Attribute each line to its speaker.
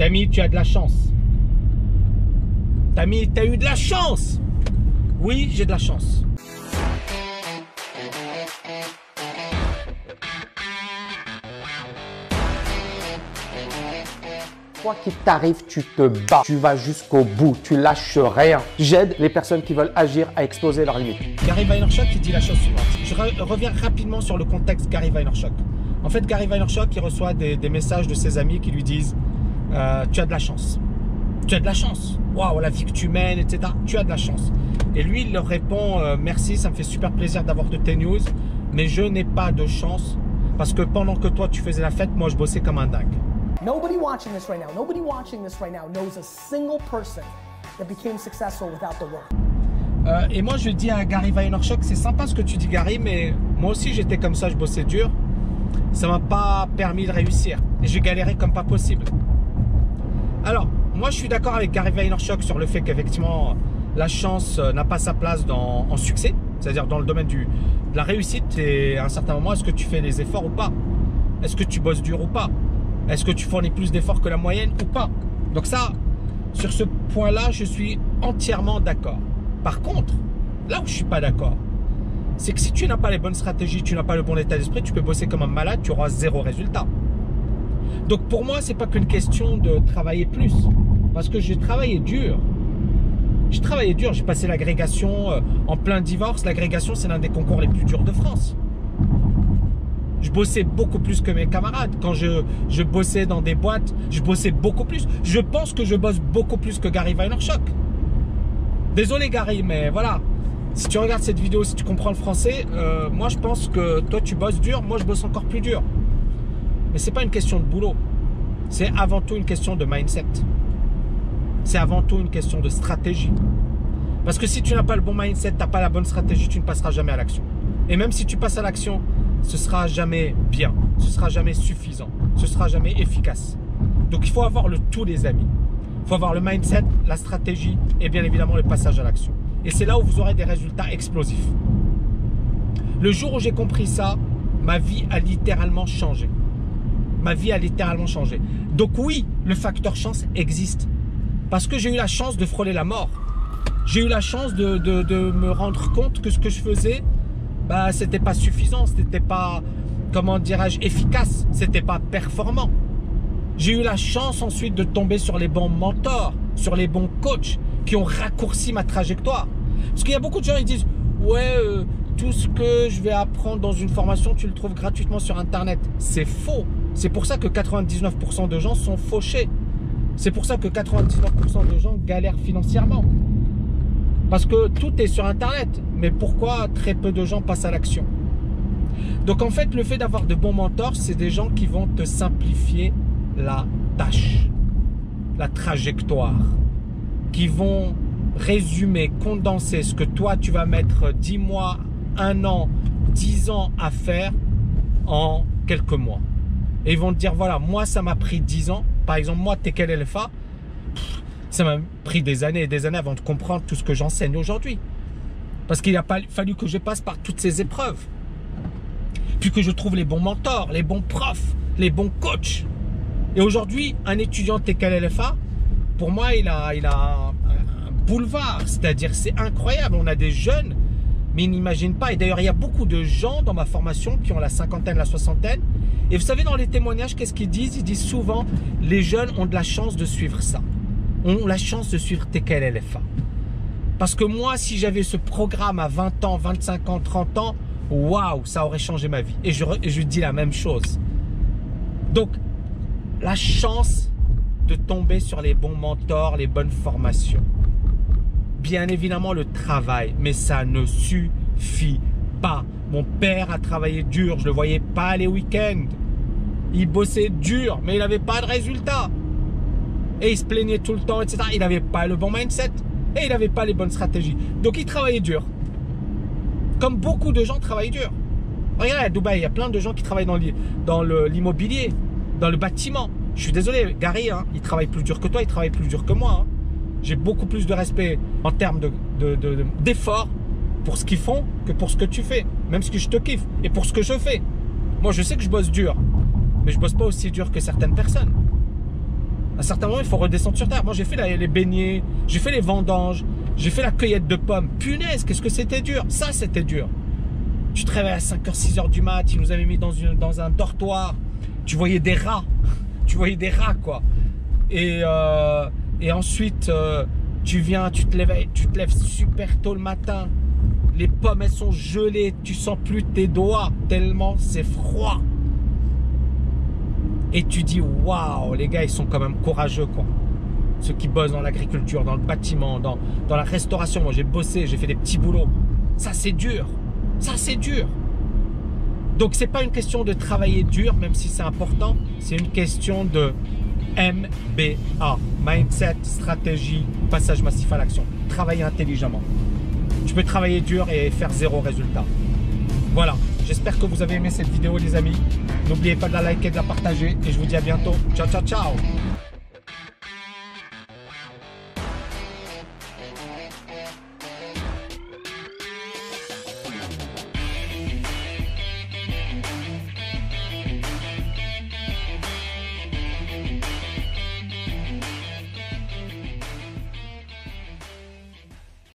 Speaker 1: Tammy, tu as de la chance. Tammy, tu as eu de la chance. Oui, j'ai de la chance.
Speaker 2: Quoi qu'il t'arrive, tu te bats, tu vas jusqu'au bout, tu lâches rien. J'aide les personnes qui veulent agir à exploser leurs limites.
Speaker 1: Gary Vaynerchuk, il dit la chose suivante. Je reviens rapidement sur le contexte Gary Vaynerchuk. En fait, Gary Vaynerchuk, il reçoit des messages de ses amis qui lui disent tu as de la chance. Tu as de la chance. Waouh, la vie que tu mènes, etc. Tu as de la chance. Et lui, il leur répond merci, ça me fait super plaisir d'avoir de tes news, mais je n'ai pas de chance parce que pendant que toi, tu faisais la fête, moi, je bossais comme un dingue.
Speaker 3: Nobody watching this right now knows a single person that became successful without the work.
Speaker 1: Et moi, je dis à Gary Vaynerchuk, c'est sympa ce que tu dis, Gary, mais moi aussi, j'étais comme ça, je bossais dur. Ça m'a pas permis de réussir. Et j'ai galéré comme pas possible. Alors, moi, je suis d'accord avec Gary Vaynerchuk sur le fait qu'effectivement, la chance n'a pas sa place en succès. C'est-à-dire dans le domaine de la réussite. Et à un certain moment, est-ce que tu fais les efforts ou pas? Est-ce que tu bosses dur ou pas? Est-ce que tu fournis plus d'efforts que la moyenne ou pas? Donc ça, sur ce point-là, je suis entièrement d'accord. Par contre, là où je ne suis pas d'accord, c'est que si tu n'as pas les bonnes stratégies, tu n'as pas le bon état d'esprit, tu peux bosser comme un malade, tu auras zéro résultat. Donc pour moi, ce n'est pas qu'une question de travailler plus. Parce que j'ai travaillé dur. J'ai travaillé dur, j'ai passé l'agrégation en plein divorce. L'agrégation, c'est l'un des concours les plus durs de France. Je bossais beaucoup plus que mes camarades. Quand je bossais dans des boîtes, je bossais beaucoup plus. Je pense que je bosse beaucoup plus que Gary Vaynerchuk. Désolé Gary, mais voilà. Si tu regardes cette vidéo, si tu comprends le français, moi je pense que toi tu bosses dur, moi je bosse encore plus dur. Mais ce n'est pas une question de boulot. C'est avant tout une question de mindset. C'est avant tout une question de stratégie. Parce que si tu n'as pas le bon mindset, tu n'as pas la bonne stratégie, tu ne passeras jamais à l'action. Et même si tu passes à l'action, ce sera jamais bien, ce sera jamais suffisant, ce sera jamais efficace. Donc il faut avoir le tout, les amis. Il faut avoir le mindset, la stratégie et bien évidemment le passage à l'action. Et c'est là où vous aurez des résultats explosifs. Le jour où j'ai compris ça, ma vie a littéralement changé. Ma vie a littéralement changé. Donc oui, le facteur chance existe. Parce que j'ai eu la chance de frôler la mort. J'ai eu la chance de me rendre compte que ce que je faisais, bah, c'était pas suffisant, c'était pas, comment dirais-je, efficace, c'était pas performant. J'ai eu la chance ensuite de tomber sur les bons mentors, sur les bons coachs qui ont raccourci ma trajectoire. Parce qu'il y a beaucoup de gens qui disent ouais, tout ce que je vais apprendre dans une formation, tu le trouves gratuitement sur Internet. C'est faux. C'est pour ça que 99% de gens sont fauchés. C'est pour ça que 99% de gens galèrent financièrement. Parce que tout est sur Internet. Mais pourquoi très peu de gens passent à l'action? Donc en fait, le fait d'avoir de bons mentors, c'est des gens qui vont te simplifier la tâche, la trajectoire, qui vont résumer, condenser ce que toi tu vas mettre 10 mois, 1 an, 10 ans à faire en quelques mois. Et ils vont te dire voilà, moi ça m'a pris 10 ans. Par exemple, moi, Tekel LFA, ça m'a pris des années et des années avant de comprendre tout ce que j'enseigne aujourd'hui. Parce qu'il a fallu que je passe par toutes ces épreuves. Puis que je trouve les bons mentors, les bons profs, les bons coachs. Et aujourd'hui, un étudiant Tekel LFA, pour moi, il a un boulevard. C'est-à-dire, c'est incroyable. On a des jeunes, mais ils n'imaginent pas. Et d'ailleurs, il y a beaucoup de gens dans ma formation qui ont la cinquantaine, la soixantaine. Et vous savez, dans les témoignages, qu'est-ce qu'ils disent? Ils disent souvent, les jeunes ont de la chance de suivre ça. Ont la chance de suivre Tekel LFA. Parce que moi, si j'avais ce programme à 20 ans, 25 ans, 30 ans, waouh, ça aurait changé ma vie. Et je dis la même chose. Donc, la chance de tomber sur les bons mentors, les bonnes formations. Bien évidemment, le travail, mais ça ne suffit pas. Mon père a travaillé dur, je ne le voyais pas les week-ends. Il bossait dur, mais il n'avait pas de résultat. Et il se plaignait tout le temps, etc. Il n'avait pas le bon mindset. Et il n'avait pas les bonnes stratégies. Donc il travaillait dur. Comme beaucoup de gens travaillent dur. Regardez, à Dubaï, il y a plein de gens qui travaillent dans l'immobilier, dans le bâtiment. Je suis désolé, Gary, hein, il travaille plus dur que toi, il travaille plus dur que moi. Hein. J'ai beaucoup plus de respect en termes d'effort pour ce qu'ils font que pour ce que tu fais. Même ce que je te kiffe et pour ce que je fais. Moi, je sais que je bosse dur, mais je bosse pas aussi dur que certaines personnes. certains moments, il faut redescendre sur terre. Moi, j'ai fait les beignets, j'ai fait les vendanges, j'ai fait la cueillette de pommes. Punaise, qu'est-ce que c'était dur. Ça, c'était dur. Tu te réveilles à 5h, 6h du mat, ils nous avaient mis dans un dortoir. Tu voyais des rats. Tu voyais des rats, quoi. Et ensuite, tu te lèves super tôt le matin. Les pommes, elles sont gelées. Tu sens plus tes doigts tellement c'est froid. Et tu dis, waouh, les gars, ils sont quand même courageux, quoi. Ceux qui bossent dans l'agriculture, dans le bâtiment, dans la restauration. Moi, j'ai bossé, j'ai fait des petits boulots. Ça, c'est dur. Ça, c'est dur. Donc, c'est pas une question de travailler dur, même si c'est important. C'est une question de MBA. Mindset, stratégie, passage massif à l'action. Travailler intelligemment. Tu peux travailler dur et faire 0 résultat. Voilà. J'espère que vous avez aimé cette vidéo, les amis. N'oubliez pas de la liker et de la partager. Et je vous dis à bientôt. Ciao, ciao, ciao.